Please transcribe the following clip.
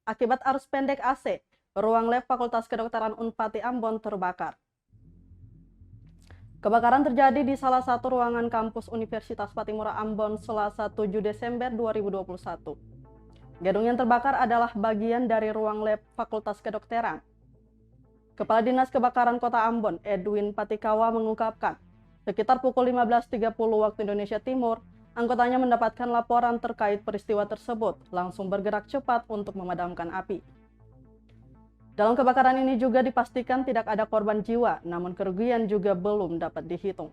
Akibat arus pendek AC, ruang lab Fakultas Kedokteran Unpati Ambon terbakar. Kebakaran terjadi di salah satu ruangan kampus Universitas Patimura Ambon Selasa 7 Desember 2021. Gedung yang terbakar adalah bagian dari ruang lab Fakultas Kedokteran. Kepala Dinas Kebakaran Kota Ambon, Edwin Patikawa mengungkapkan, sekitar pukul 15.30 waktu Indonesia Timur, anggotanya mendapatkan laporan terkait peristiwa tersebut, langsung bergerak cepat untuk memadamkan api. Dalam kebakaran ini juga dipastikan tidak ada korban jiwa, namun kerugian juga belum dapat dihitung.